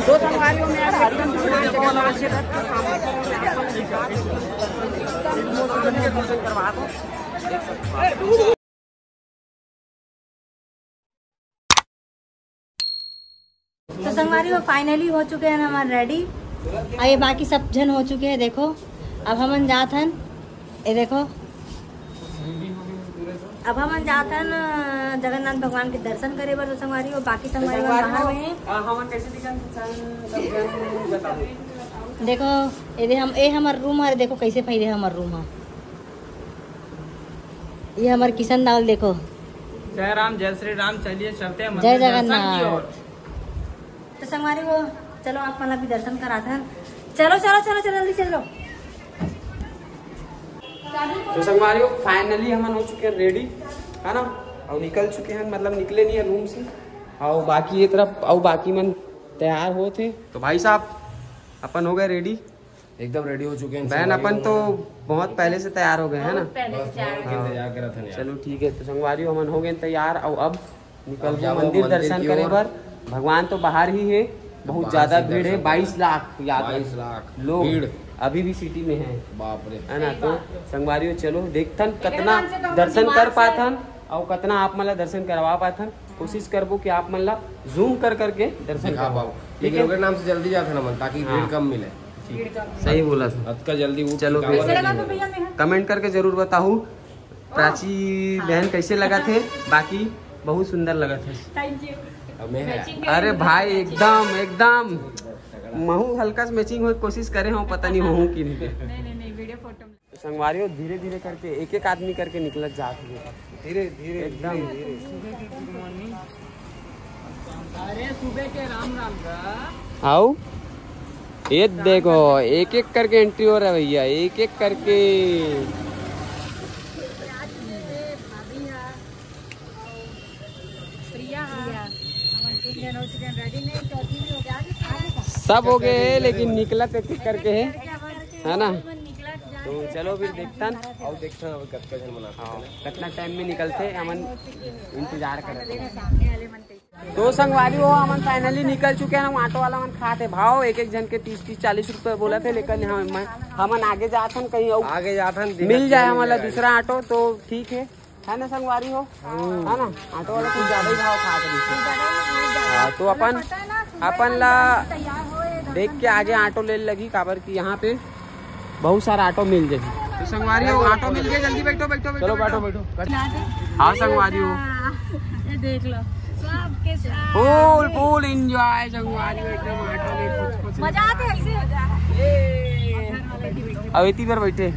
तो संगवारियों में एकदम करवा दो। तो संगवारी वो फाइनली हो चुके हैं हमारे रेडी। आइए बाकी सब जन हो चुके हैं। देखो अब हम जात हन, ये देखो अब हम जात हन जगन्नाथ भगवान के दर्शन करे बर। तो संगवारी वो बाकी संगवारी बाहर में हैं। देखो ये हमारा रूम है। देखो कैसे फैले हमारा रूम है। ये हमारे किशन दाल देखो। जय राम जय श्री राम। चलिए चलते हैं जय जगन्नाथ। तो संगवारी वो चलो आप मतलब भी दर्शन कराते हैं। चलो चलो चलो चलो जल्दी चलो। तो संगवारी वो फाइनली हम हो चुके हैं रेडी है ना, और निकल चुके हैं, मतलब निकले नहीं है रूम से। और बाकी ये तरफ और बाकी मन तैयार हो थे। तो भाई साहब अपन हो गए रेडी, एकदम रेडी हो चुके हैं बहन। अपन तो बहुत पहले से तैयार हो गए हैं ना। इंतजार करा था। चलो ठीक है। तो संगवारी हम हो गए तैयार और अब निकल गए मंदिर दर्शन करे बर। भगवान तो बाहर ही है, बहुत ज्यादा भीड़ है। 22 लाख 22 लाख लोग अभी भी सिटी में है, बाप रे है ना। तो संगवारी चलो देखथन कितना दर्शन कर पाथन और कितना आप मतलब दर्शन करवा पाथन। कोशिश करबो कि आप मतलब जूम कर करके दर्शन दिखा पाओ। लेकिन ओके नाम से जल्दी जाते ना मन, ताकि भीड़ कम मिले। सही बोला था। अतका जल्दी उठ। चलो कमेंट करके जरूर बताओ प्राची बहन कैसे लगा थे। बाकी बहुत सुंदर लगा था। अरे भाई एकदम एकदम महू हल्का से मैचिंग हो कोशिश करे हो, पता नहीं हो कि नहीं। वीडियो फोटो संगवारी हो धीरे धीरे करके एक एक आदमी करके निकलत जाते हैं। धीरे धीरे एकदम अरे सुबह के राम राम का आओ। ये देखो एक एक करके एंट्री हो रहा है भैया, एक एक करके। सब हो गए लेकिन निकला एक एक करके है ना। तो चलो फिर देखता और देखता अब कितना टाइम में निकलते हमन इंतजार करते। तो संगवारी हो हमन फाइनली निकल चुके हैं। हम ऑटो वाला मन खाते भाव एक एक जन के 30-40 रुपए बोला थे, लेकिन हमन आगे जाते हैं कहीं आगे जाते मिल जाए हमारा दूसरा ऑटो तो ठीक है ना संगवारी हो, है ना। ऑटो वाला कुछ ज्यादा ही भाव खाते। तो अपन ला देख के आगे ऑटो ले लगी काबर की यहाँ पे बहुत सारा ऑटो मिल जाए। तो संगवारी हो ऑटो मिल गया, जल्दी बैठो बैठो बैठो। चलो बैठो बैठो। हाँ संगवारी हो देख लो फुल फुल एंजॉय संगवारी हो एकदम ऑटो में कुछ मजा आते अब इतनी बार बैठे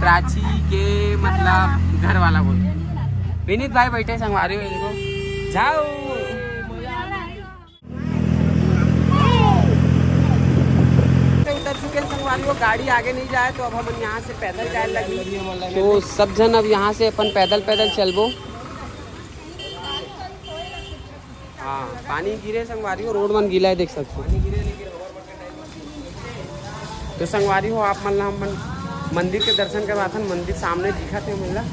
प्राची के मतलब घर वाला बोल विनीत भाई बैठे संगवारी हो। देखो जाओ उतर चुके हैं संगवारी हो। गाड़ी आगे नहीं जाए तो अब हम यहाँ से पैदल जाए लगी। तो सब जन अब यहाँ से अपन पैदल पैदल चलबो। हाँ पानी गिरे संगवारी हो, रोड मन गीला है देख सकते हो। तो संगवारी हो आप मतलब हम मंदिर के दर्शन करवाते हैं। मंदिर सामने दिखा थे मतलब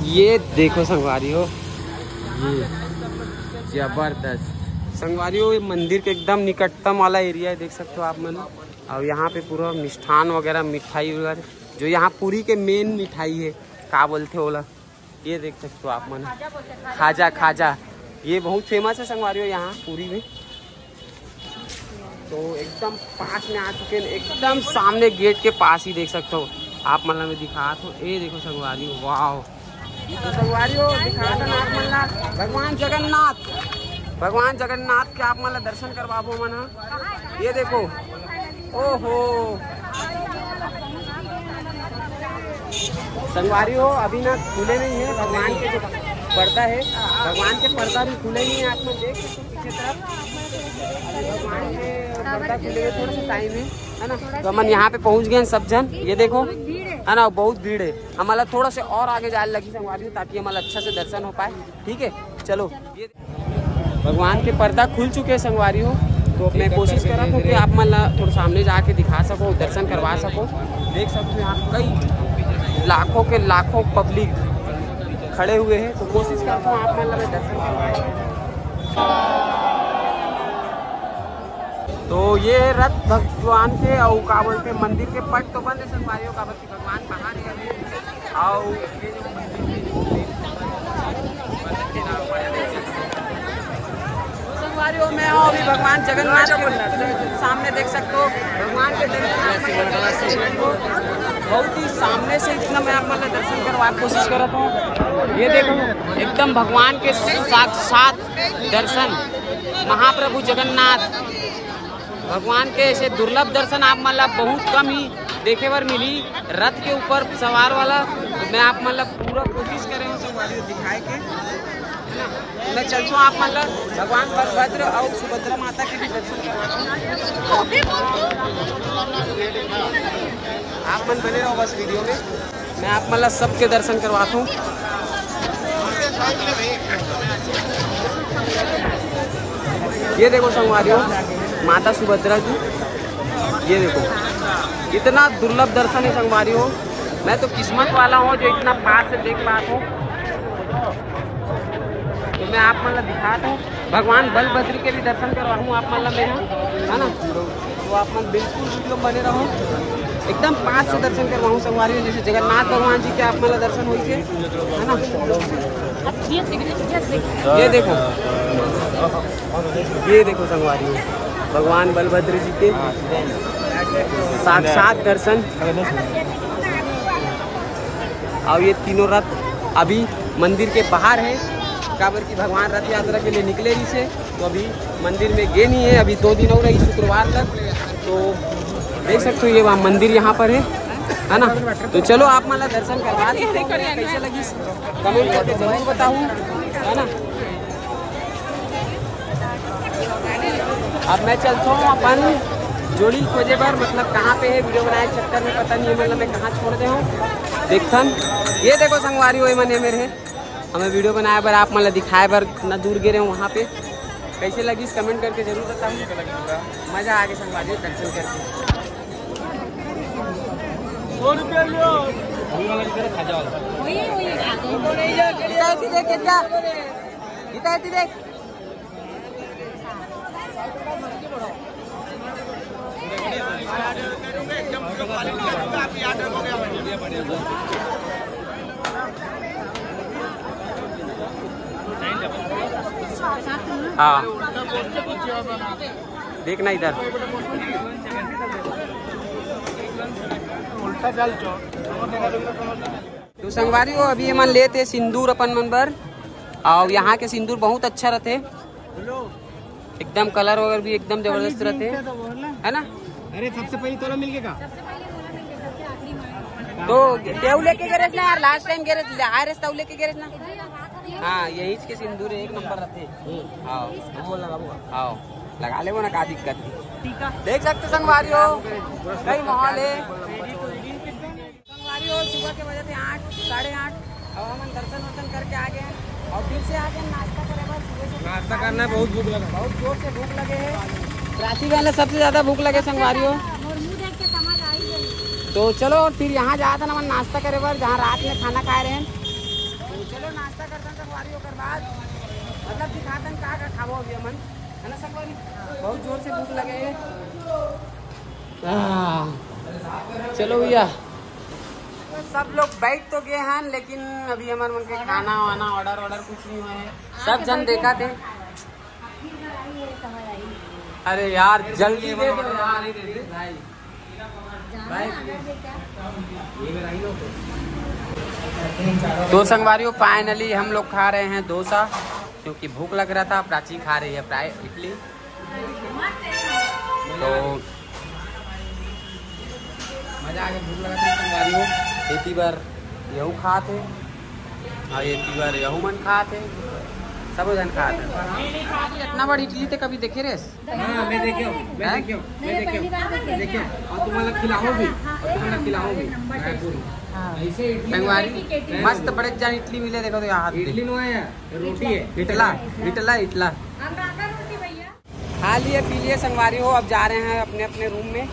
ये देखो संगवारी हो, ये जबरदस्त संगवारी हो। ये मंदिर के एकदम निकटतम वाला एरिया है देख सकते हो आप मन। और यहाँ पे पूरा मिष्ठान वगैरह मिठाई वगैरह जो यहाँ पूरी के मेन मिठाई है क्या बोलते ओला, ये देख सकते हो आप मन। खाजा खाजा ये बहुत फेमस है संगवारी हो यहाँ पूरी में। तो एकदम पास में आ चुके हैं, एकदम सामने गेट के पास ही देख सकते हो आप मतलब में दिखा तो ये देखो संगवारी हो। वाह तो संगवारी हो दिखा था भगवान जगन्नाथ के आप मतलब दर्शन करवाबो मन। ये देखो ओहो संगवारी हो अभी ना खुले नहीं है भगवान के जो पर्दा है, भगवान के पर्दा भी खुले नहीं है। आप लोग देख सकते हो पीछे तरफ भगवान के पर्दा खुले हुए थोड़ा सा टाइम है ना। तो हम यहाँ पे पहुँच गए सब जन। ये देखो है ना बहुत भीड़ है। हमारा थोड़ा से और आगे जाने लगी संगवारी हो ताकि हमारा अच्छा से दर्शन हो पाए। ठीक है चलो ये भगवान के पर्दा खुल चुके हैं संगवारी हो। तो मैं कोशिश कर रहा था कि आप मतलब थोड़ा सामने जाके दिखा सको, दर्शन करवा सको। देख सकते हो यहाँ कई लाखों के लाखों पब्लिक खड़े हुए हैं। तो कोशिश करता हूँ आप मतलब दर्शन करवाएं। तो ये रथ भगवान के और का बोलते मंदिर के पट तो बंद है संगवारियों का, बल्कि भगवान बाहर है और ये जो संगवारियों में हो अभी भगवान जगन्नाथ के सामने देख सकते हो भगवान के दर्शन बहुत ही सामने से इतना मैं आप मतलब दर्शन करवा कोशिश कर रहा हूँ। ये देखो एकदम भगवान के साक्षात दर्शन महाप्रभु जगन्नाथ भगवान के ऐसे दुर्लभ दर्शन आप मतलब बहुत कम ही देखे बार मिली रथ के ऊपर सवार वाला। तो मैं आप मतलब पूरा कोशिश कर रहे हूँ संगवारी दिखाए के है ना। मैं चलता हूँ आप मतलब भगवान बलभद्र और सुभद्रा माता के भी दर्शन करवाता आप मन बने रहो बस वीडियो में, मैं आप मतलब सबके दर्शन करवाता हूँ। ये देखो संगवारियों माता सुभद्रा की, ये देखो इतना दुर्लभ दर्शन है संगवारियों। मैं तो किस्मत वाला हूँ जो इतना पास से देख पाता हूँ। तो मैं आप मतलब दिखाता हूँ भगवान बलभद्र के भी दर्शन करवाऊँ आप मतलब मैं है ना। तो आप मतलब बिल्कुल वीडियो बने रहो, एकदम पास से दर्शन करवाऊँ संगवारियों। जैसे जगन्नाथ भगवान जी के आप मतलब दर्शन हुई थे है ना। ये देखो संगवारियों भगवान बलभद्र जी के साक्षात दर्शन। और ये तीनों रथ अभी मंदिर के बाहर है, काबर की भगवान रथ यात्रा के लिए निकले ही से, तो अभी मंदिर में गए नहीं है। अभी 2 दिन और रही शुक्रवार तक, तो देख सकते हो ये वहाँ मंदिर यहाँ पर है ना। तो चलो आप मतलब दर्शन करवा देते हैं, कैसे लगी कमेंट करके जरूर बताऊँ है ना। अब मैं चलता हूँ अपन जोड़ी खोजे पर, मतलब कहाँ पे है वीडियो बनाए चक्कर में पता नहीं है मतलब मैं कहाँ छोड़ दे हूँ देखथन। ये देखो संगवारी वही मन मेरे है, हमें वीडियो बनाए पर आप मतलब दिखाए पर कितना दूर गिरे हूँ वहाँ पे। कैसे लगी इस कमेंट करके जरूर बताऊँ। मज़ा आ गया संगवारी दर्शन करके। 100 रुपया लो देख हाँ देखना इधर उल्टा चल तो संगवारी हो अभी मन लेते सिंदूर अपन मन बर। और यहाँ के सिंदूर बहुत अच्छा रहते, एकदम कलर वगैरह भी एकदम जबरदस्त रहते है ना। अरे सबसे पहले तोला मिल गया तो देव लेके गए ना यार, लास्ट टाइम गए आए रे तब लेके गए ना। हाँ यही के सिंदूर एक नंबर रहते। हाँ लगा ले वो ना, का दिक्कत देख सकते संगवारी हो कई माहौल है संगवारी हो। सुबह के बजे थे 8 साढ़े 8 और हम दर्शन वर्शन करके आ गए और फिर से आके नाश्ता करे। बस नाश्ता करना है, बहुत भूख लगा, बहुत जोर से भूख लगे है। रांची वाले सबसे ज्यादा भूख लगे संगवारी हो। तो चलो फिर यहाँ जाता ना मन नाश्ता करे बार जहाँ रात में खाना खाए रहे हैं। तो चलो नाश्ता करते संगवारी होकर बाद मतलब दिखाते का खाओ अभी अमन है ना संगवारी। बहुत जोर से भूख लगे है। चलो भैया सब लोग बैठ तो गए हैं लेकिन अभी हमारे मन के खाना वाना ऑर्डर कुछ नहीं हुआ है। सब जन देखा थे। अरे यार जल्दी दे दो यार, नहीं दे भाई तो संगवारियों फाइनली हम लोग खा रहे हैं डोसा, क्योंकि भूख लग रहा था। प्राची खा रही है फ्राई इडली। तो मजा आ गया, भूख लगा था संगवारियों। एक बार यहू खाते और एक बार यहू मन खाते, सब जन खाते। इतना बड़ी इडली थे कभी देखे रे? मैं देखियो और तुम्हारा खिलाओ भी, ऐसे संगवारी मस्त बड़े जान इडली मिले। देखो तो यहाँ इडली नो है, रोटी है, इटला खा लिए पी लिए संगवारी हो। अब जा रहे हैं अपने अपने रूम में,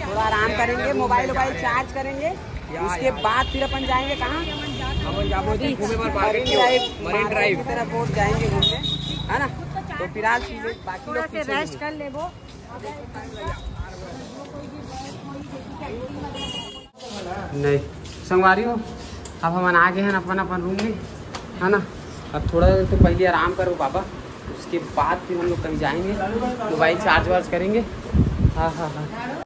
थोड़ा आराम करेंगे, मोबाइल चार्ज करेंगे। उसके बाद फिर अपन जाएंगे कहाँ? मरीन ड्राइव की तरफ जाएंगे घूमने है ना। तो फिलहाल बाकी लोग रेस्ट कर ले वो नहीं संगवारी हो, अब हम आ गए हैं अपन अपन रूम में, है ना। अब थोड़ा देर तो पहले आराम करो पापा, उसके बाद फिर हम लोग कहीं जाएंगे, मोबाइल चार्ज वार्ज करेंगे। हाँ हाँ हाँ।